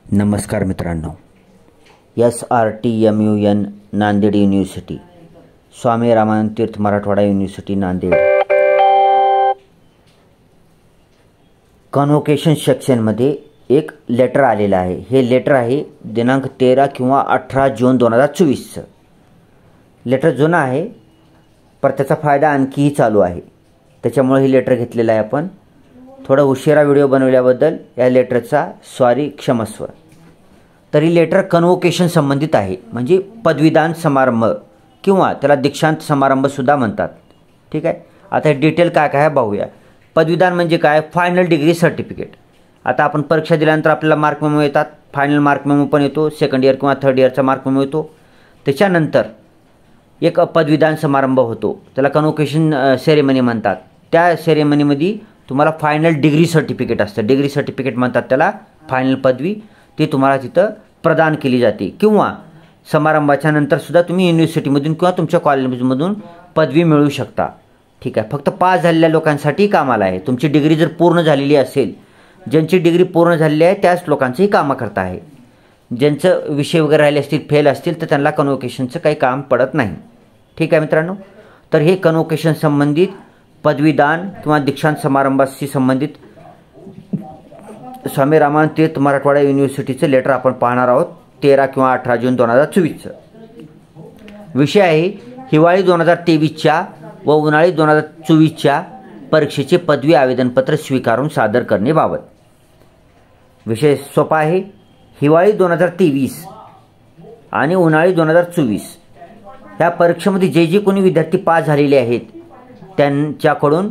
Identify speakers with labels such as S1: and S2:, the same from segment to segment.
S1: नमस्कार मित्रांनो, SRTMUN Nanded university, Swami Ramanand तीर्थ Marathwada university Nanded, कन्व्होकेशन सेक्शनमध्ये एक लेटर आलेलं आहे। हे लेटर आहे दिनांक 13 किंवा 18 जून 2024चं। लेटर जुनं आहे, पर त्याचा फायदा आणखीही चालू आहे, त्याच्यामुळे ही लेटर घेतलेलं आहे आपण। थोडा उशिरा व्हिडिओ बनवल्याबद्दल या लेटरचा सॉरी, क्षमस्व। तरी लेटर कन्व्होकेशन संबंधित आहे, म्हणजे पदवीदान समारंभ किंवा त्याला दीक्षांत समारंभ सुद्धा म्हणतात। ठीक आहे, आता डिटेल काय काय आहे पाहूया। पदवीदान म्हणजे काय? Final degree certificate. आता आपण परीक्षा दिल्यानंतर आपल्याला मार्क मेमो येतात, फायनल मार्क मेमो पण येतो, सेकंड इयर किंवा थर्ड इयरचा मार्क मेमो येतो। त्याच्यानंतर एक पदवीदान समारंभ होतो, त्याला कन्व्होकेशन सेरेमनी म्हणतात। त्या सेरेमनीमध्ये तुम्हाला फायनल डिग्री सर्टिफिकेट असतं, डिग्री सर्टिफिकेट म्हणतात त्याला, फायनल पदवी ती तुम्हाला तिथं प्रदान केली जाते। किंवा समारंभाच्या नंतर सुद्धा तुम्ही युनिव्हर्सिटीमधून किंवा तुमच्या कॉलेजमधून पदवी मिळवू शकता। ठीक आहे, फक्त पास झालेल्या लोकांसाठी कामाला आहे। तुमची डिग्री जर पूर्ण झालेली असेल, ज्यांची डिग्री पूर्ण झालेली आहे त्याच लोकांचंही कामं करता आहे। ज्यांचं विषय वगैरे राहिले असतील, फेल असतील, तर त्यांना कन्व्होकेशनचं काही काम पडत नाही। ठीक आहे मित्रांनो, तर हे कन्व्होकेशन संबंधित पदवीदान किंवा दीक्षांत समारंभाशी संबंधित स्वामी रामानंद तीर्थ मराठवाडा युनिव्हर्सिटीचं लेटर आपण पाहणार आहोत, 13 किंवा 18 जून 2024चं। विषय आहे हिवाळी 2023च्या व उन्हाळी 2024च्या परीक्षेचे पदवी आवेदनपत्र स्वीकारून सादर करण्याबाबत। विषय सोपा आहे। हिवाळी 2023 आणि उन्हाळी 2024 ह्या परीक्षेमध्ये जे कोणी विद्यार्थी पास झालेले आहेत त्यांच्याकडून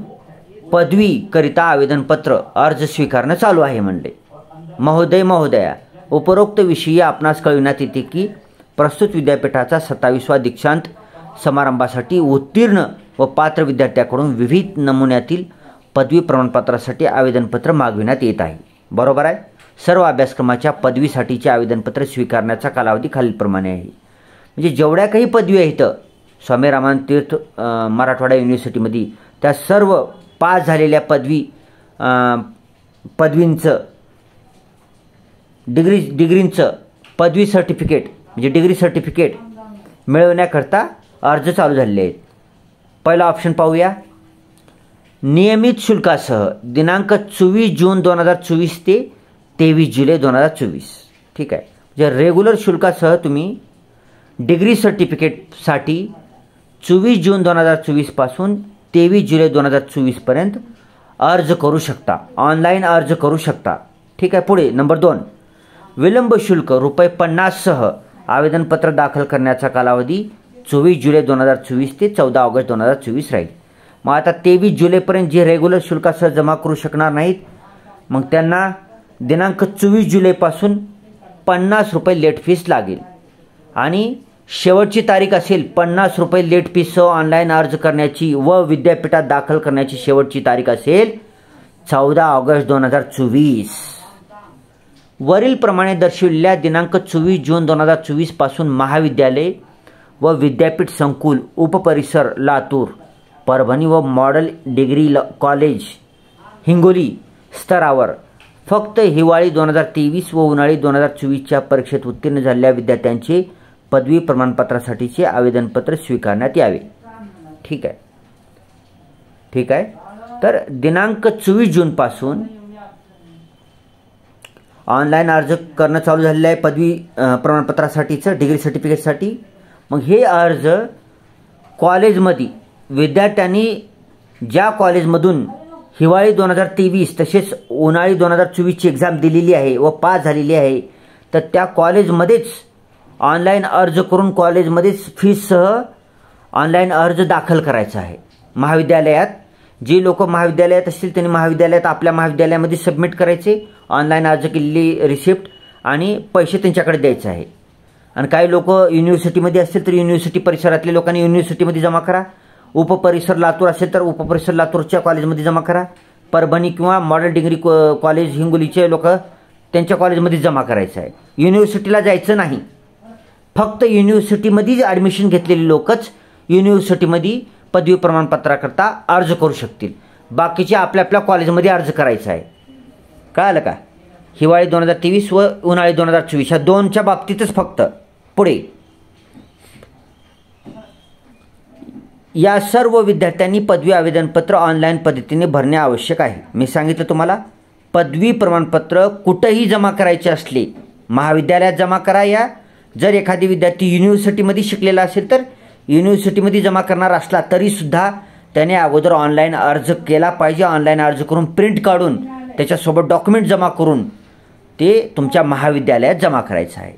S1: पदवीकरिता आवेदनपत्र अर्ज स्वीकारणं चालू आहे। म्हणले, महोदय महोदया, उपरोक्त विषयी आपणास कळविण्यात येते की प्रस्तुत विद्यापीठाचा 27वा दीक्षांत समारंभासाठी उत्तीर्ण व पात्र विद्यार्थ्यांकडून विविध नमुन्यातील पदवी प्रमाणपत्रासाठी आवेदनपत्र मागविण्यात येत आहे। बरोबर आहे। सर्व अभ्यासक्रमाच्या पदवीसाठीचे आवेदनपत्र स्वीकारण्याचा कालावधी खालीलप्रमाणे आहे। म्हणजे जेवढ्या काही पदवी आहेत स्वामी रामानंद तीर्थ मराठवाडा युनिव्हर्सिटीमध्ये, त्या सर्व पास झालेल्या पदवींचं डिग्रींचं पदवी सर्टिफिकेट म्हणजे डिग्री सर्टिफिकेट मिळवण्याकरता अर्ज चालू झालेले आहेत। पहिला ऑप्शन पाहूया। नियमित शुल्कासह दिनांक 24 जून 2024 ते 23 जुलै 2024। ठीक आहे, म्हणजे रेग्युलर शुल्कासह तुम्ही डिग्री सर्टिफिकेटसाठी 24 जून 2024 पासून 23 जुलै 2024 पर्यंत अर्ज करू शकता, ऑनलाईन अर्ज करू शकता। ठीक आहे, पुढे नंबर 2, विलंब शुल्क ₹50 सह आवेदनपत्र दाखल करण्याचा कालावधी 24 जुलै 2024 ते 14 ऑगस्ट 2024 राहील। मग आता 23 जुलैपर्यंत जे रेग्युलर शुल्कासह जमा करू शकणार नाहीत, मग त्यांना दिनांक 24 जुलैपासून ₹50 लेट फीस लागेल। आणि शेवटची तारीख असेल ₹50 लेट फीससह ऑनलाईन अर्ज करण्याची व विद्यापीठात दाखल करण्याची शेवटची तारीख असेल 14 ऑगस्ट 2024। वरील प्रमाणे दर्शविलेल्या दिनांक 24 जून 2024 पासून महाविद्यालय व विद्यापीठ संकुल, उपपरिसर लातूर, परभणी व मॉडेल डिग्री कॉलेज हिंगोली स्तरावर फक्त हिवाळी 2023 व उन्हाळी 2024च्या परीक्षेत उत्तीर्ण झालेल्या विद्यार्थ्यांचे पदवी प्रमाणपत्रासाठीचे आवेदनपत्र स्वीकारण्यात यावे। ठीक आहे, ठीक आहे। तर दिनांक 24 जूनपासून ऑनलाईन अर्ज करणं चालू झालेलं आहे पदवी प्रमाणपत्रासाठीचं, डिग्री सर्टिफिकेटसाठी। मग हे अर्ज कॉलेजमध्ये विद्यार्थ्यांनी ज्या कॉलेजमधून हिवाळी 2023 तसेच उन्हाळी 2024ची एक्झाम दिलेली आहे व पास झालेली आहे, तर त्या कॉलेजमध्येच ऑनलाईन अर्ज करून कॉलेजमध्येच फीससह ऑनलाईन अर्ज दाखल करायचा आहे। महाविद्यालयात जे लोक महाविद्यालयात असतील त्यांनी महाविद्यालयात आपल्या महाविद्यालयामध्ये सबमिट करायचे, ऑनलाईन अर्ज केलेली रिसिप्ट आणि पैसे त्यांच्याकडे द्यायचे आहे। आणि काही लोक युनिव्हर्सिटीमध्ये असतील तर युनिव्हर्सिटी परिसरातल्या लोकांनी युनिव्हर्सिटीमध्ये जमा करा, उपपरिसर लातूर असेल तर उपपरिसर लातूरच्या कॉलेजमध्ये जमा करा, परभणी किंवा मॉडेल डिग्री कॉलेज हिंगोलीचे लोक त्यांच्या कॉलेजमध्ये जमा करायचं आहे। युनिव्हर्सिटीला जायचं नाही, फक्त युनिव्हर्सिटीमध्ये ॲडमिशन घेतलेले लोकच युनिव्हर्सिटीमध्ये पदवी प्रमाणपत्राकरता अर्ज करू शकतील, बाकीचे आपल्या आपल्या कॉलेजमध्ये अर्ज करायचा आहे। कळालं का? हिवाळी 2023 व उन्हाळी 2024 ह्या दोनच्या बाबतीतच फक्त. पुढे या सर्व विद्यार्थ्यांनी पदवी आवेदनपत्र ऑनलाईन पद्धतीने भरणे आवश्यक आहे. मी सांगितलं तुम्हाला, पदवी प्रमाणपत्र कुठंही जमा करायचे असले महाविद्यालयात जमा करा, या जर एखादी विद्यार्थी युनिव्हर्सिटीमध्ये शिकलेला असेल तर युनिव्हर्सिटीमध्ये जमा करणार असला तरीसुद्धा त्याने अगोदर ऑनलाईन अर्ज केला पाहिजे. ऑनलाईन अर्ज करून प्रिंट काढून त्याच्यासोबत डॉक्युमेंट जमा करून ते तुमच्या महाविद्यालयात जमा करायचं आहे.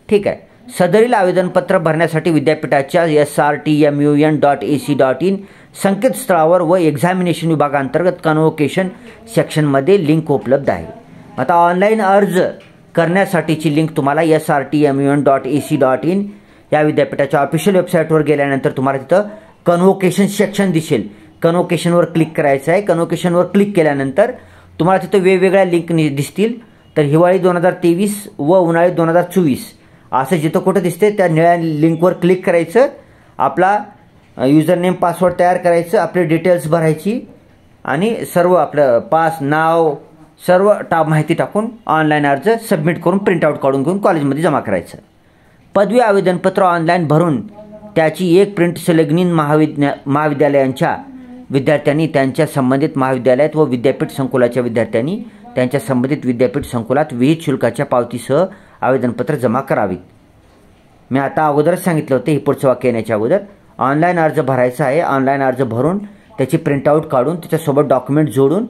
S1: ठीक आहे. सदरील आवेदनपत्र भरण्यासाठी विद्यापीठाच्या srtmun.ac.in संकेतस्थळावर व एक्झामिनेशन विभागांतर्गत कन्व्होकेशन सेक्शनमध्ये लिंक उपलब्ध आहे. आता ऑनलाईन अर्ज करण्यासाठीची लिंक तुम्हाला srtmun.ac.in या विद्यापीठाच्या ऑफिशियल वेबसाईटवर गेल्यानंतर तुम्हाला तिथं कन्व्होकेशन सेक्शन दिसेल. कन्व्होकेशनवर क्लिक करायचं आहे. कन्व्होकेशनवर क्लिक केल्यानंतर तुम्हाला तिथं वेगवेगळ्या लिंक दिसतील. तर हिवाळी 2023 व उन्हाळी 2024 असं जिथं कुठं दिसते त्या निळ्या लिंकवर क्लिक करायचं. आपला युजर नेम पासवर्ड तयार करायचं, आपले डिटेल्स भरायची आणि सर्व आपलं पास नाव सर्व माहिती टाकून ऑनलाईन अर्ज सबमिट करून प्रिंटआउट काढून घेऊन कॉलेजमध्ये जमा करायचं. पदवी आवेदनपत्र ऑनलाईन भरून त्याची एक प्रिंट संलग्नित महाविद्यालयांच्या विद्यार्थ्यांनी त्यांच्या संबंधित महाविद्यालयात व विद्यापीठ संकुलाच्या विद्यार्थ्यांनी त्यांच्या संबंधित विद्यापीठ संकुलात विहित शुल्काच्या पावतीसह आवेदनपत्र जमा करावीत. मी आता अगोदरच सांगितलं होतं, हे पुढचं वाक्य येण्याच्या अगोदर ऑनलाईन अर्ज भरायचा आहे. ऑनलाईन अर्ज भरून त्याची प्रिंटआउट काढून त्याच्यासोबत डॉक्युमेंट जोडून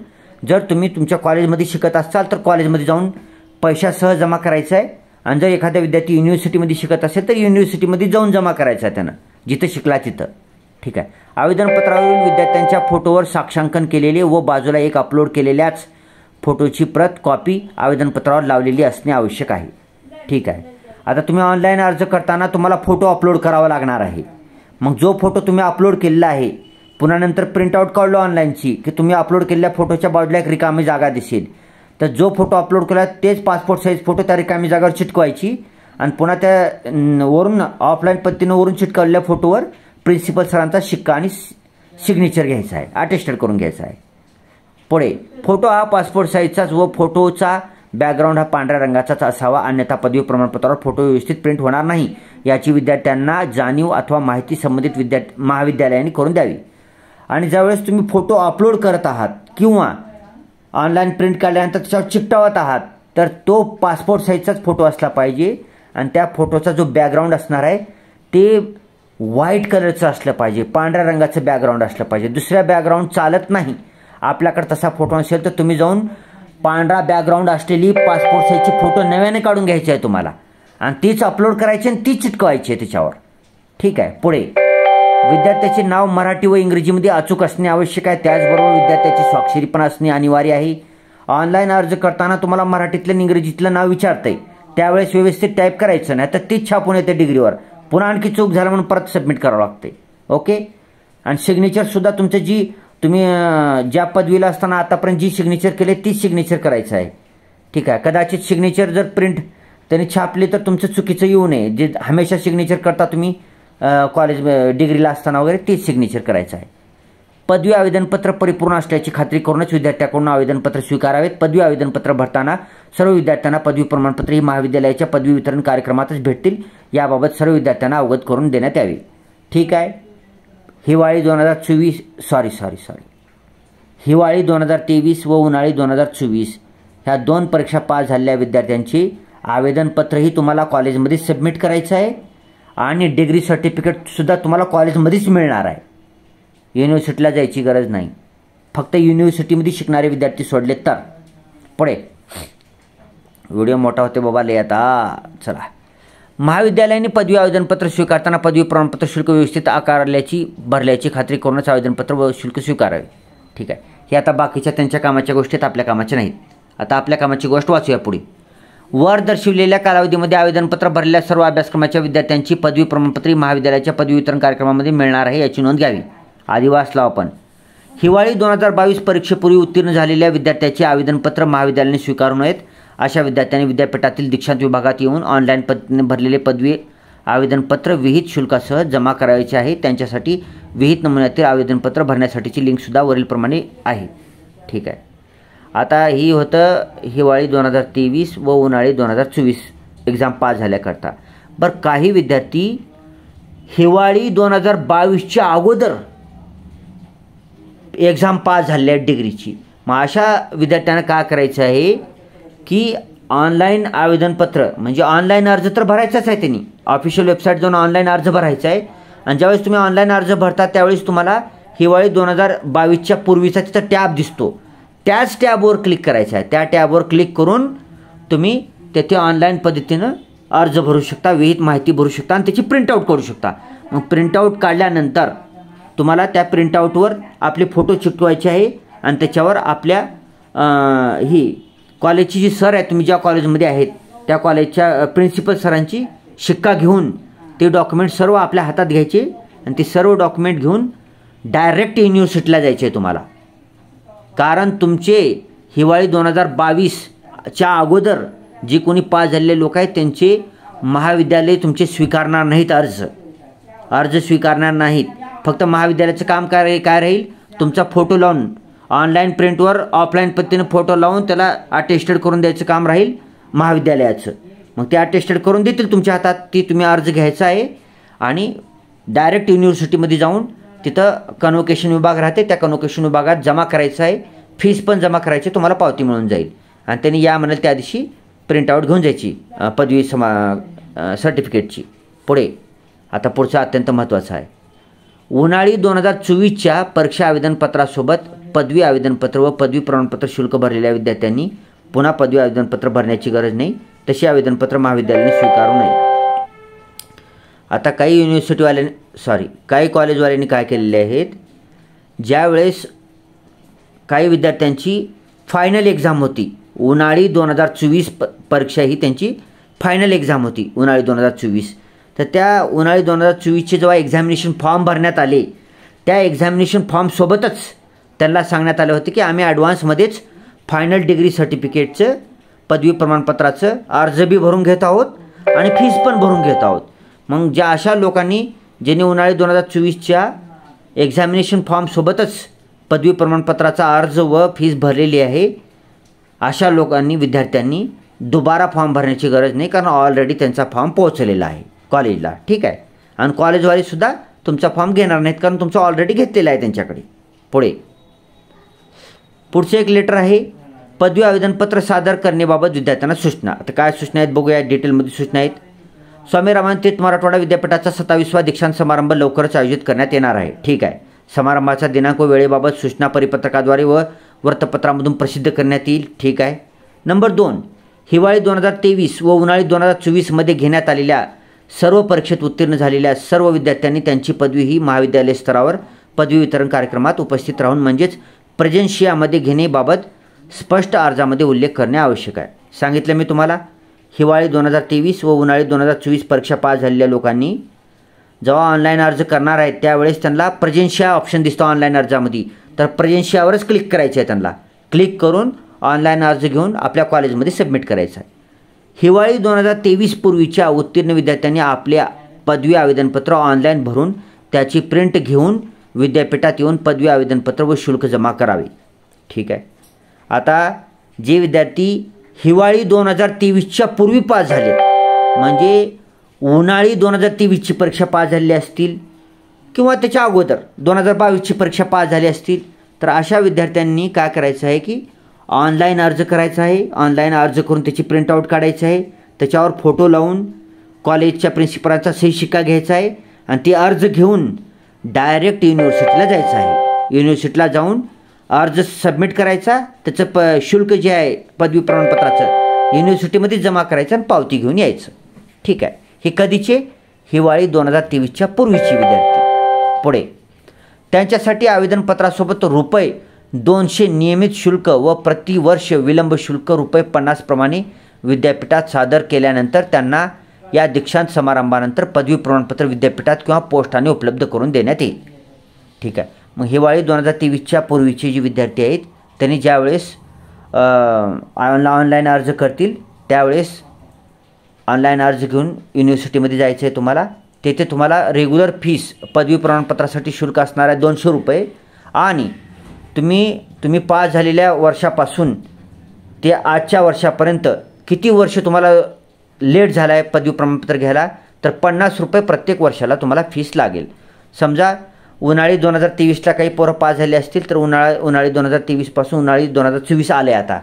S1: जर तुम्ही तुमच्या कॉलेजमध्ये शिकत असाल तर कॉलेजमध्ये जाऊन पैशासह जमा करायचं आहे. आणि जर एखादा विद्यार्थी युनिव्हर्सिटीमध्ये शिकत असेल तर युनिव्हर्सिटीमध्ये जाऊन जमा करायचा आहे त्यानं, जिथं शिकला तिथं. ठीक आहे. आवेदनपत्रावरील विद्यार्थ्यांच्या फोटोवर साक्षांकन केलेले व बाजूला एक अपलोड केलेल्याच फोटोची प्रत कॉपी आवेदनपत्रावर लावलेली असणे आवश्यक आहे. ठीक आहे. आता तुम्ही ऑनलाईन अर्ज करताना तुम्हाला फोटो अपलोड करावा लागणार आहे. मग जो फोटो तुम्ही अपलोड केलेला आहे, पुन्हा नंतर प्रिंटआउट काढलो ऑनलाईनची की तुम्ही अपलोड केलेल्या फोटोच्या बाजूला एक रिकामी जागा दिसेल. तर जो फोटो अपलोड केला तेच पासपोर्ट साईज फोटो त्या रिकामी जागावर चिटकवायची आणि पुन्हा त्या वरून ऑफलाईन पद्धतीनं वरून चिटकवलेल्या फोटोवर प्रिन्सिपल सरांचा शिक्का आणि सिग्नेचर घ्यायचा आहे, अटेस्टेड करून घ्यायचा आहे. पुढे फोटो हा पासपोर्ट साईजचाच व फोटोचा बॅकग्राऊंड हा पांढऱ्या रंगाचाच असावा, अन्यथा पदवी प्रमाणपत्रावर फोटो व्यवस्थित प्रिंट होणार नाही याची विद्यार्थ्यांना जाणीव अथवा माहिती संबंधित महाविद्यालयांनी करून द्यावी. आणि ज्यावेळेस तुम्ही फोटो अपलोड करत आहात किंवा ऑनलाईन प्रिंट काढल्यानंतर त्याच्यावर चिकटवत आहात तर तो पासपोर्ट साईजचाच फोटो असला पाहिजे आणि त्या फोटोचा जो बॅकग्राऊंड असणार आहे ते व्हाईट कलरचं असलं पाहिजे, पांढऱ्या रंगाचं बॅकग्राऊंड असलं पाहिजे. दुसऱ्या बॅकग्राऊंड चालत नाही. आपल्याकडे तसा फोटो असेल तर तुम्ही जाऊन पांढरा बॅकग्राऊंड असलेली पासपोर्ट साईजची फोटो नव्याने काढून घ्यायची आहे तुम्हाला आणि तीच अपलोड करायची आणि तीच चिटकवायची आहे त्याच्यावर. ठीक आहे. पुढे विद्यार्थ्याचे नाव मराठी व इंग्रजीमध्ये अचूक असणे आवश्यक आहे. त्याचबरोबर विद्यार्थ्याची स्वाक्षरी पण असणे अनिवार्य आहे. ऑनलाईन अर्ज करताना तुम्हाला मराठीतलं मराठीतलं नाव विचारतंय, त्यावेळेस व्यवस्थित टाईप करायचं नाही तर तीच छापून येते डिग्रीवर. पुन्हा आणखी चूक झालं म्हणून परत सबमिट करावं लागते. ओके. आणि सिग्नेचरसुद्धा तुमचं जी तुम्ही ज्या पदवीला असताना आतापर्यंत जी सिग्नेचर केले तीच सिग्नेचर करायचं आहे. ठीक आहे. कदाचित सिग्नेचर जर प्रिंट त्यांनी छापली तर तुमचं चुकीचं येऊ नये. जे हमेशा सिग्नेचर करता तुम्ही कॉलेज डिग्रीला असताना वगैरे तीच सिग्नेचर करायचं आहे. पदवी आवेदनपत्र परिपूर्ण असल्याची खात्री करूनच विद्यार्थ्याकडून आवेदनपत्र स्वीकारावेत. पदवी आवेदनपत्र भरताना सर्व विद्यार्थ्यांना पदवी प्रमाणपत्र ही महाविद्यालयाच्या पदवी वितरण कार्यक्रमातच भेटतील, याबाबत सर्व विद्यार्थ्यांना अवगत करून देण्यात यावे. ठीक आहे. हिवाळी 2023 व उन्हाळी 2024 ह्या दोन परीक्षा पास झालेल्या विद्यार्थ्यांची आवेदनपत्रही तुम्हाला कॉलेजमध्ये सबमिट करायचं आहे आणि डिग्री सर्टिफिकेटसुद्धा तुम्हाला कॉलेजमध्येच मिळणार आहे. युनिव्हर्सिटीला जायची गरज नाही. फक्त युनिव्हर्सिटीमध्ये शिकणारे विद्यार्थी सोडले तर. पुढे व्हिडिओ मोठा होते बाबा लय आता. चला. महाविद्यालयाने पदवी आवेदनपत्र स्वीकारताना पदवी प्रमाणपत्र शुल्क व्यवस्थित भरल्याची खात्री करूनच आवेदनपत्र व शुल्क स्वीकारावे. ठीक आहे. हे आता बाकीच्या त्यांच्या कामाच्या गोष्टीत आपल्या कामाच्या नाहीत. आता आपल्या कामाची गोष्ट वाचूया पुढे. वर दर्शविलेल्या कालावधीमध्ये आवेदनपत्र भरलेल्या सर्व अभ्यासक्रमाच्या विद्यार्थ्यांची पदवी प्रमाणपत्रे महाविद्यालयाच्या पदवी वितरण कार्यक्रमामध्ये मिळणार आहे याची नोंद घ्यावी. आधी वाचला आपण. हिवाळी 2022 परीक्षेपूर्वी उत्तीर्ण झालेल्या विद्यार्थ्याचे आवेदनपत्र महाविद्यालयाने स्वीकारू नयेत. अशा विद्यार्थ्यांनी विद्यापीठातील दीक्षांत विभागात येऊन ऑनलाईन पद्धतीने भरलेले पदवी आवेदनपत्र विहित शुल्कासह जमा करायचे आहे. त्यांच्यासाठी विहित नमुन्यातील आवेदनपत्र भरण्यासाठीची लिंकसुद्धा वरीलप्रमाणे आहे. ठीक आहे. आता ही होतं हिवाळी 2023 व उन्हाळी 2024 एक्झाम पास झाल्याकरता. बरं, काही विद्यार्थी हिवाळी 2022च्या अगोदर एक्झाम पास झाले आहेत डिग्रीची. मग अशा विद्यार्थ्यांना काय करायचं आहे की ऑनलाईन आवेदनपत्र म्हणजे ऑनलाईन अर्ज तर भरायचाच आहे. त्यांनी ऑफिशियल वेबसाईट जाऊन ऑनलाईन अर्ज भरायचा आहे आणि ज्यावेळेस तुम्ही ऑनलाईन अर्ज भरता त्यावेळेस तुम्हाला हिवाळी 2022च्या पूर्वीचा तिथं टॅब दिसतो. त्याच टॅबवर क्लिक करायचं आहे. त्या टॅबवर क्लिक करून तुम्ही तेथे ऑनलाईन पद्धतीनं अर्ज भरू शकता, विहित माहिती भरू शकता आणि त्याची प्रिंटआउट करू शकता. मग प्रिंटआउट काढल्यानंतर तुम्हाला त्या प्रिंटआउटवर आपले फोटो चिकटवायचे आहे आणि त्याच्यावर आपल्या ही कॉलेजची जी सर आहे, तुम्ही ज्या कॉलेजमध्ये आहेत त्या कॉलेजच्या प्रिन्सिपल सरांची शिक्का घेऊन ते डॉक्युमेंट सर्व आपल्या हातात घ्यायचे आणि ते सर्व डॉक्युमेंट घेऊन डायरेक्ट युनिव्हर्सिटीला जायचे आहे तुम्हाला. कारण तुमचे हिवाळी 2022च्या अगोदर जे कोणी पास झालेले लोक आहेत त्यांचे महाविद्यालय तुमचे स्वीकारणार नाहीत. अर्ज स्वीकारणार नाहीत. फक्त महाविद्यालयाचं काम काय राहील, तुमचा फोटो लावून ऑनलाईन प्रिंटवर ऑफलाईन पद्धतीनं फोटो लावून त्याला अटेस्टेड करून द्यायचं काम राहील महाविद्यालयाचं. मग ते अटेस्टेड करून देतील तुमच्या हातात. ती तुम्ही अर्ज घ्यायचा आहे आणि डायरेक्ट युनिव्हर्सिटीमध्ये जाऊन तिथं कन्व्होकेशन विभाग राहते, त्या कन्व्होकेशन विभागात जमा करायचं आहे. फीस पण जमा करायची, तुम्हाला पावती मिळून जाईल आणि त्यांनी या म्हणाल त्या दिवशी प्रिंटआउट घेऊन जायची पदवी सर्टिफिकेटची. पुढे आता पुढचं अत्यंत महत्त्वाचं आहे. उन्हाळी 2024च्या परीक्षा आवेदनपत्रासोबत पदवी आवेदनपत्र व पदवी प्रमाणपत्र शुल्क भरलेल्या विद्यार्थ्यांनी पुन्हा पदवी आवेदनपत्र भरण्याची गरज नाही. तशी आवेदनपत्र महाविद्यालयाने स्वीकारू नये. आता काही कॉलेजवाल्यांनी काय केलेले आहेत, ज्यावेळेस काही विद्यार्थ्यांची फायनल एक्झाम होती, उन्हाळी 2024 परीक्षा ही त्यांची फायनल एक्झाम होती उन्हाळी 2024. तर त्या उन्हाळी 2024चे जेव्हा एक्झामिनेशन फॉर्म भरण्यात आले, त्या एक्झामिनेशन फॉर्मसोबतच त्यांना सांगण्यात आलं होतं की आम्ही ॲडव्हान्समध्येच फायनल डिग्री सर्टिफिकेटचं पदवी प्रमाणपत्राचं अर्ज बी भरून घेत आहोत आणि फीस पण भरून घेत आहोत. मग ज्या अशा लोकांनी ज्यांनी उन्हाळी 2024च्या एक्झामिनेशन फॉर्मसोबतच पदवी प्रमाणपत्राचा अर्ज व फीस भरलेली आहे, अशा लोकांनी विद्यार्थ्यांनी दुबारा फॉर्म भरण्याची गरज नाही. कारण ऑलरेडी त्यांचा फॉर्म पोहोचलेला आहे कॉलेजला. ठीक आहे. आणि कॉलेजवालेसुद्धा तुमचा फॉर्म घेणार नाहीत कारण तुमचा ऑलरेडी घेतलेला आहे त्यांच्याकडे. पुढचं एक लेटर आहे, पदवी आवेदनपत्र सादर करण्याबाबत विद्यार्थ्यांना सूचना. आता काय सूचना आहेत बघूया, डिटेलमध्ये सूचना आहेत. स्वामी रामानंद तीर्थ मराठवाडा विद्यापीठाचा 27वा दीक्षांत समारंभ लवकरच आयोजित करण्यात येणार आहे. ठीक आहे. समारंभाचा दिनांक व वेळेबाबत सूचना परिपत्रकाद्वारे व वृत्तपत्रामधून प्रसिद्ध करण्यात येईल. ठीक आहे. नंबर 2, हिवाळी 2023 व उन्हाळी 2024मध्ये घेण्यात आलेल्या सर्व परीक्षेत उत्तीर्ण झालेल्या सर्व विद्यार्थ्यांनी त्यांची पदवी ही महाविद्यालय स्तरावर पदवी वितरण कार्यक्रमात उपस्थित राहून म्हणजेच प्रेझेन्शियामध्ये घेण्याबाबत स्पष्ट अर्जामध्ये उल्लेख करणे आवश्यक आहे. सांगितलं मी तुम्हाला, हिवाळी 2023 व उन्हाळी 2024 परीक्षा पास झालेल्या लोकांनी जेव्हा ऑनलाईन अर्ज करणार आहेत त्यावेळेस त्यांना प्रेझेन्शिया ऑप्शन दिसतो ऑनलाईन अर्जामध्ये. तर प्रेझेन्शियावरच क्लिक करायचं आहे. त्यांना क्लिक करून ऑनलाईन अर्ज घेऊन आपल्या कॉलेजमध्ये सबमिट करायचं आहे. हिवाळी 2023 पूर्वीच्या उत्तीर्ण विद्यार्थ्यांनी आपल्या पदवी आवेदनपत्र ऑनलाईन भरून त्याची प्रिंट घेऊन विद्यापीठात येऊन पदवी आवेदनपत्र व शुल्क जमा करावे. ठीक आहे. आता जे विद्यार्थी हिवाळी 2023च्या पूर्वी पास झाले म्हणजे उन्हाळी 2023ची परीक्षा पास झालेली असतील किंवा त्याच्या अगोदर 2022ची परीक्षा पास झाली असतील तर अशा विद्यार्थ्यांनी काय करायचं आहे की ऑनलाईन अर्ज करायचा आहे. ऑनलाईन अर्ज करून त्याची प्रिंटआउट काढायची आहे, त्याच्यावर फोटो लावून कॉलेजच्या प्रिन्सिपलाचा सही शिक्का घ्यायचा आहे आणि ते अर्ज घेऊन डायरेक्ट युनिव्हर्सिटीला जायचं आहे. युनिव्हर्सिटीला जाऊन अर्ज सबमिट करायचा, त्याचं शुल्क जे आहे पदवी प्रमाणपत्राचं युनिव्हर्सिटीमध्ये जमा करायचं आणि पावती घेऊन यायचं. ठीक आहे. हे कधीचे, हिवाळी 2023च्या पूर्वीचे विद्यार्थी. पुढे त्यांच्यासाठी आवेदनपत्रासोबत ₹200 नियमित शुल्क व प्रतिवर्ष विलंब शुल्क ₹50 प्रमाणे विद्यापीठात सादर केल्यानंतर त्यांना या दीक्षांत समारंभानंतर पदवी प्रमाणपत्र विद्यापीठात किंवा पोस्टाने उपलब्ध करून देण्यात येईल. ठीक आहे. मग हिवाळी 2023च्या पूर्वीचे जे विद्यार्थी आहेत त्यांनी ज्यावेळेस ऑनलाईन अर्ज करतील त्यावेळेस ऑनलाईन अर्ज घेऊन युनिव्हर्सिटीमध्ये जायचं आहे तुम्हाला. तेथे तुम्हाला रेग्युलर फीस पदवी प्रमाणपत्रासाठी शुल्क असणार आहे ₹200 आणि तुम्ही तुम्ही पास झालेल्या वर्षापासून ते आजच्या वर्षापर्यंत किती वर्ष तुम्हाला लेट झाला आहे पदवी प्रमाणपत्र घ्यायला, तर 50 रुपये प्रत्येक वर्षाला तुम्हाला फीस लागेल. समजा उन्हाळी 2023ला काही पोरं पास झाले असतील तर उन्हाळी 2023 पासून उन्हाळी 2024 आले आता,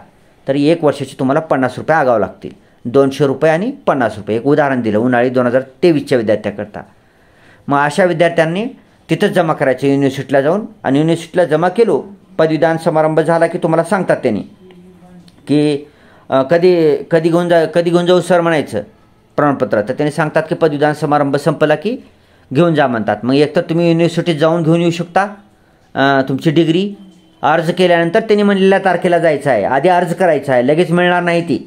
S1: तर एक वर्षाचे तुम्हाला 50 रुपये आगावं लागतील. 200 रुपये आणि 50 रुपये. एक उदाहरण दिलं उन्हाळी 2023च्या विद्यार्थ्याकरता. मग अशा विद्यार्थ्यांनी तिथंच जमा करायचं युनिव्हर्सिटीला जाऊन, आणि युनिव्हर्सिटीला जमा केलो, पदवीदान समारंभ झाला की तुम्हाला सांगतात त्यांनी की कधी घेऊन जाऊ सर म्हणायचं प्रमाणपत्र, तर त्यांनी सांगतात की पदवीदान समारंभ संपला की घेऊन जा म्हणतात. मग एकतर तुम्ही युनिव्हर्सिटीत जाऊन घेऊन येऊ शकता तुमची डिग्री. अर्ज केल्यानंतर त्यांनी म्हणलेल्या तारखेला जायचं आहे, आधी अर्ज करायचा आहे, लगेच मिळणार नाही ती.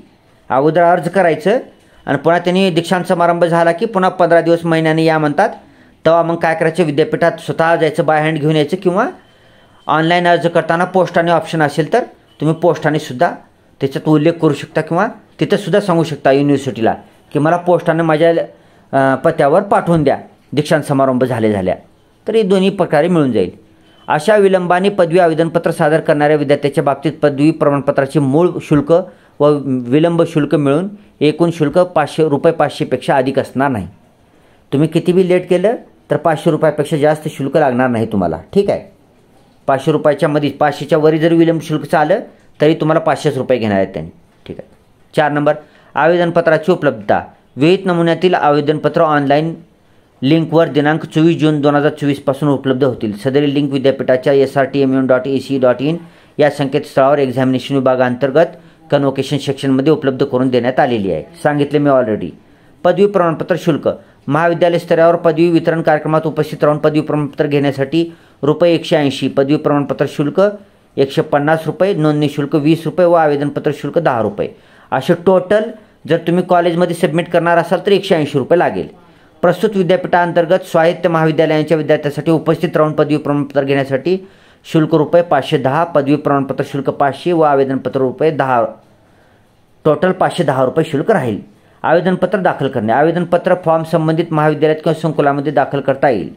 S1: अगोदर अर्ज करायचं आणि पुन्हा त्यांनी दीक्षांत समारंभ झाला की पुन्हा 15 दिवस महिन्याने या म्हणतात. तेव्हा मग काय करायचं, विद्यापीठात स्वतः जायचं, बाय हँड घेऊन यायचं, किंवा ऑनलाईन अर्ज करताना पोस्टाने ऑप्शन असेल तर तुम्ही पोस्टाने सुद्धा त्याच्यात उल्लेख करू शकता, किंवा तिथंसुद्धा सांगू शकता युनिव्हर्सिटीला की मला पोस्टाने माझ्या पत्त्यावर पाठवून द्या दीक्षांत समारंभ झाल्या, तर हे दोन्ही प्रकारे मिळून जाईल. अशा विलंबाने पदवी आवेदनपत्र सादर करणाऱ्या विद्यार्थ्याच्या बाबतीत पदवी प्रमाणपत्राचे मूळ शुल्क व विलंब शुल्क मिळून एकूण शुल्क 500 रुपये 500पेक्षा अधिक असणार नाही. तुम्ही किती बी लेट केलं तर 500 रुपयापेक्षा जास्त शुल्क लागणार नाही तुम्हाला. ठीक आहे, 500 रुपयाच्या मध्ये 500च्या वरी जर विलंब शुल्क आलं तरी तुम्हाला 500 रुपये घेणार आहेत त्यांनी. ठीक आहे. 4 नंबर, आवेदनपत्राची उपलब्धता. विहित नमुन्यातील आवेदनपत्र ऑनलाईन लिंकवर दिनांक 24 जून 2024 पासून उपलब्ध होतील. सदरील लिंक विद्यापीठाच्या srtmun.ac.in या संकेतस्थळावर एक्झामिनेशन विभागांतर्गत कन्व्होकेशन सेक्शनमध्ये उपलब्ध करून देण्यात आलेली आहे. सांगितले मी ऑलरेडी. पदवी प्रमाणपत्र शुल्क. महाविद्यालय स्तरावर पदवी वितरण कार्यक्रमात उपस्थित राहून पदवी प्रमाणपत्र घेण्यासाठी रुपये 180, पदवी प्रमाणपत्र शुल्क 150 रुपये, नोंदणी शुल्क 20 रुपये व आवेदनपत्र शुल्क 10 रुपये. असे टोटल जर तुम्ही कॉलेजमध्ये सबमिट करणार असाल तर 180 रुपये लागेल. प्रस्तुत विद्यापीठांतर्गत स्वायत्त महाविद्यालयांच्या विद्यार्थ्यांसाठी उपस्थित राहून पदवी प्रमाणपत्र घेण्यासाठी शुल्क रुपये 510, पदवी प्रमाणपत्र शुल्क 500 व आवेदनपत्र रुपये 10, टोटल 510 रुपये शुल्क राहील. आवेदनपत्र दाखल करणे. आवेदनपत्र फॉर्म संबंधित महाविद्यालयात किंवा संकुलामध्ये दाखल करता येईल.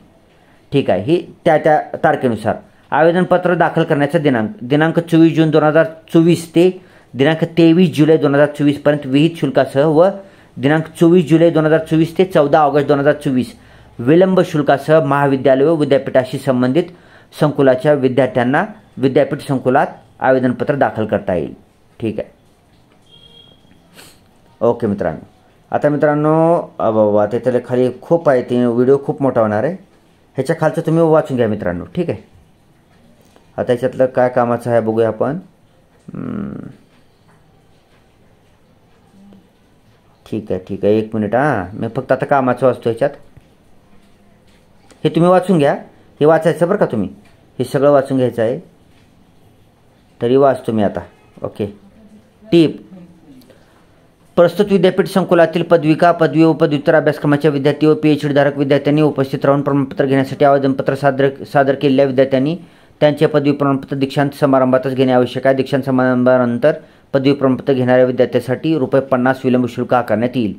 S1: ठीक आहे, ही त्या तारखेनुसार. आवेदनपत्र दाखल करण्याचा दिनांक 24 जून 2024 ते दिनांक 23 जुलै 2024 पर्यंत विहित शुल्कासह व दिनांक 24 जुलै 2024 ते 14 ऑगस्ट 2024 विलंब शुल्कासह महाविद्यालय व विद्यापीठाशी संबंधित संकुलाच्या विद्यार्थ्यांना विद्यापीठ संकुलात आवेदनपत्र दाखल करता येईल. ठीक आहे. ओके मित्रांनो. आता मित्रांनो बाबा त्याच्याला खाली खूप आहे, ते व्हिडिओ खूप मोठा होणार आहे, ह्याच्या खालचं तुम्ही वाचून घ्या मित्रांनो. ठीक आहे. आता ह्याच्यातलं काय कामाचं आहे बघूया आपण. ठीक आहे 1 मिनिट. मी फक्त आता कामाचं वाचतो ह्याच्यात. हे तुम्ही वाचून घ्या, हे वाचायचं बरं का तुम्ही, हे सगळं वाचून घ्यायचं आहे. तरी वाचतो मी आता. ओके. टीप. प्रस्तुत विद्यापीठ संकुलातील पदविका, पदवी व पदव्युत्तर अभ्यासक्रमाच्या विद्यार्थी व PhD धारक विद्यार्थ्यांनी उपस्थित राहून प्रमाणपत्र घेण्यासाठी आवेदनपत्र सादर केलेल्या विद्यार्थ्यांनी त्यांचे पदवी प्रमाणपत्र दीक्षांत समारंभातच घेणे आवश्यक आहे. दीक्षांत समारंभानंतर पदवी प्रमाणपत्र घेणाऱ्या विद्यार्थ्यांसाठी रुपये 50 विलंब शुल्क आकारण्यात येईल.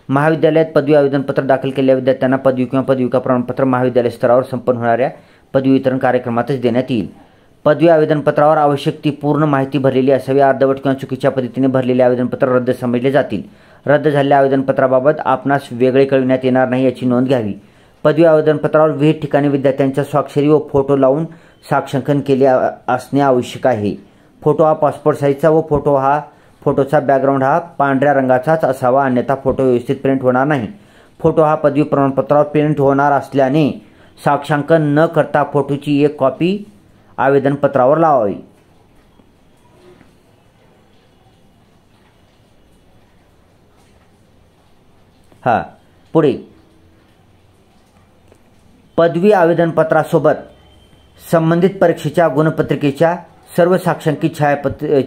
S1: महाविद्यालयात पदवी आवेदनपत्र दाखल केलेल्या विद्यार्थ्यांना पदवी किंवा पदविका प्रमाणपत्र महाविद्यालय स्तरावर संपन्न होणाऱ्या पदवी वितरण कार्यक्रमातच देण्यात येईल. पदवी आवेदनपत्रावर आवश्यक ती पूर्ण माहिती भरलेली असावी. अर्धवट किंवा चुकीच्या पद्धतीने भरलेले आवेदनपत्र रद्द समजले जातील. रद्द झालेल्या आवेदनपत्राबाबत आपणास वेगळे कळविण्यात येणार नाही याची नोंद घ्यावी. पदवी आवेदनपत्रावर विविध ठिकाणी विद्यार्थ्यांच्या स्वाक्षरी व फोटो लावून साक्षांकन केले असणे आवश्यक आहे. फोटो हा पासपोर्ट साईजचा व फोटोचा बॅकग्राऊंड हा पांढऱ्या रंगाचाच असावा, अन्यथा फोटो व्यवस्थित प्रिंट होणार नाही. फोटो हा पदवी प्रमाणपत्रावर प्रिंट होणार असल्याने साक्षांकन न करता फोटोची एक कॉपी आवेदनपत्रावर लावावी. पुढे पदवी आवेदनपत्रासोबत संबंधित परीक्षेच्या गुणपत्रिकेच्या सर्व साक्षांकित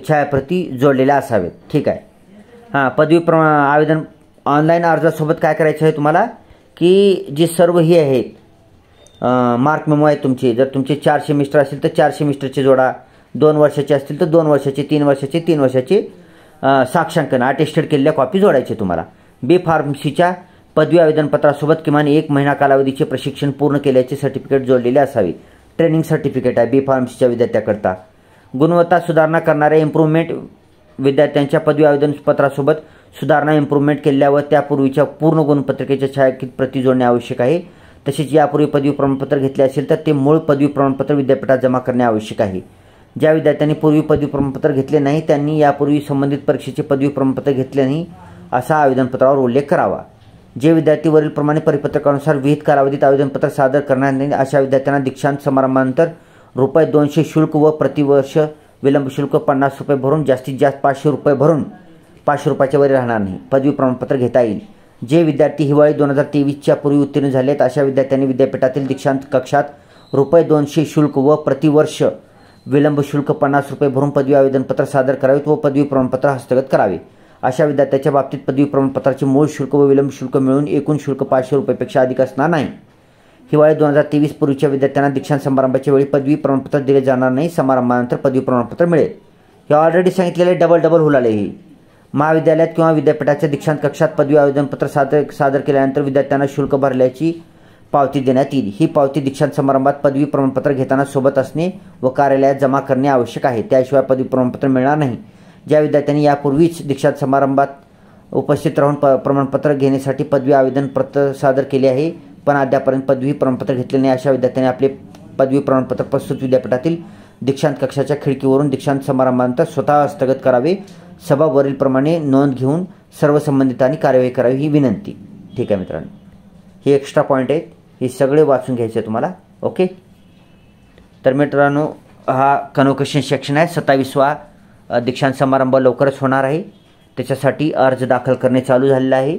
S1: छायाप्रती जोडलेल्या असावेत. ठीक आहे. पदवी आवेदन ऑनलाईन अर्जासोबत काय करायचं आहे तुम्हाला, की जे सर्व हे आहेत मार्क मेमो आहेत तुमचे, जर तुमचे 4 सेमिस्टर असतील तर 4 सेमिस्टरचे जोडा, 2 वर्षाचे असतील तर 2 वर्षाचे, 3 वर्षाचे साक्षांकन अटेस्टेड केलेल्या कॉपी जोडायचे तुम्हाला. बी फार्मसीच्या पदवी आवेदनपत्रासोबत किमान 1 महिना कालावधीचे प्रशिक्षण पूर्ण केल्याचे सर्टिफिकेट जोडलेले असावे. ट्रेनिंग सर्टिफिकेट आहे बी फार्मसीच्या विद्यार्थ्याकरता. गुणवत्ता सुधारणा करणाऱ्या इम्प्रूव्हमेंट विद्यार्थ्यांच्या पदवी आवेदनपत्रासोबत सुधारणा इम्प्रूव्हमेंट केल्या व त्यापूर्वीच्या पूर्ण गुणपत्रिकेच्या छायांकित प्रती जोडणे आवश्यक आहे. तसेच यापूर्वी पदवी प्रमाणपत्र घेतले असेल तर ते मूळ पदवी प्रमाणपत्र विद्यापीठात जमा करणे आवश्यक आहे. ज्या विद्यार्थ्यांनी पूर्वी पदवी प्रमाणपत्र घेतले नाही त्यांनी यापूर्वी संबंधित परीक्षेचे पदवी प्रमाणपत्र घेतले नाही असा आवेदनपत्रावर उल्लेख करावा. जे विद्यार्थी वरील प्रमाणे परिपत्रकानुसार विहित कालावधीत आवेदनपत्र सादर करणार नाही अशा विद्यार्थ्यांना दीक्षांत समारंभानंतर ₹200 शुल्क व प्रतिवर्ष विलंब शुल्क ₹50 भरून जास्तीत जास्त ₹500 भरून ₹500च्या वर राहणार नाही पदवी प्रमाणपत्र घेता येईल. जे विद्यार्थी हिवाळी 2023च्या पूर्वी उत्तीर्ण झाले आहेत अशा विद्यार्थ्यांनी विद्यापीठातील दीक्षांत कक्षात ₹200 शुल्क व प्रतिवर्ष विलंब शुल्क ₹50 भरून पदवी आवेदनपत्र सादर करावेत व पदवी प्रमाणपत्र हस्तगत करावे. अशा विद्यार्थ्याच्या बाबतीत पदवी प्रमाणपत्राचे मूळ शुल्क व विलंब शुल्क मिळून एकूण शुल्क ₹500पेक्षा अधिक असणार नाही. हिवाळी 2023 पूर्वीच्या विद्यार्थ्यांना दीक्षांत समारंभाच्या वेळी पदवी प्रमाणपत्र दिले जाणार नाही. समारंभानंतर पदवी प्रमाणपत्र मिळेल. हे ऑलरेडी सांगितलेले डबल होऊ लागले. हे महाविद्यालयात किंवा विद्यापीठाच्या दीक्षांत कक्षात पदवी आवेदनपत्र सादर केल्यानंतर विद्यार्थ्यांना शुल्क भरल्याची पावती देण्यात येईल. ही पावती दीक्षांत समारंभात पदवी प्रमाणपत्र घेताना सोबत असणे व कार्यालयात जमा करणे आवश्यक आहे. त्याशिवाय पदवी प्रमाणपत्र मिळणार नाही. ज्या विद्यार्थ्यांनी यापूर्वीच दीक्षांत समारंभात उपस्थित राहून प्रमाणपत्र घेण्यासाठी पदवी आवेदनपत्र सादर केले आहे पण अद्यापर्यंत पदवी प्रमाणपत्र घेतले नाही अशा विद्यार्थ्यांनी आपले पदवी प्रमाणपत्र प्रस्तुत विद्यापीठातील दीक्षांत कक्षाच्या खिडकीवरून दीक्षांत समारंभानंतर स्वतः हस्तगत करावे. सभा वरीलप्रमाणे नोंद घेऊन सर्व संबंधितांनी कार्यवाही करावी ही विनंती. ठीक आहे मित्रांनो, हे एक्स्ट्रा पॉईंट आहेत. हे सगळे वाचून घ्यायचे आहे तुम्हाला. ओके. तर मित्रांनो हा कन्व्होकेशन सेक्शन आहे. 27वा दीक्षांत समारंभ लवकरच होणार आहे. त्याच्यासाठी अर्ज दाखल करणे चालू झालेलं आहे.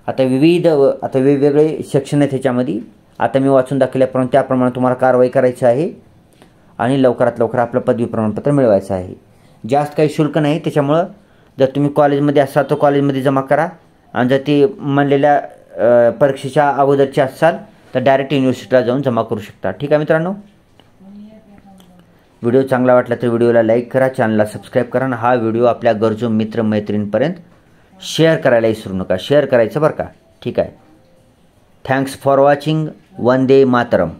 S1: आता वेगवेगळे सेक्शन आहेत त्याच्यामध्ये. आता मी वाचून दाखवल्याप्रमाणे त्याप्रमाणे तुम्हाला कारवाई करायची आहे आणि लवकरात लवकर आपलं पदवी प्रमाणपत्र मिळवायचं आहे. जास्त काही शुल्क नाही. त्याच्यामुळं जर तुम्ही कॉलेजमध्ये असाल तर कॉलेजमध्ये जमा करा आणि जर ते म्हणलेल्या परीक्षेच्या अगोदरचे असाल तर डायरेक्ट युनिव्हर्सिटीला जाऊन जमा करू शकता. ठीक आहे मित्रांनो. व्हिडिओ चांगला वाटला तर व्हिडिओला लाईक करा, चॅनलला सबस्क्राईब करा आणि हा व्हिडिओ आपल्या गरजू मित्रमैत्रिणींपर्यंत शेअर करायला विसरू नका. शेअर करायचं बरं का. ठीक आहे. Thanks for watching. Vande Mataram.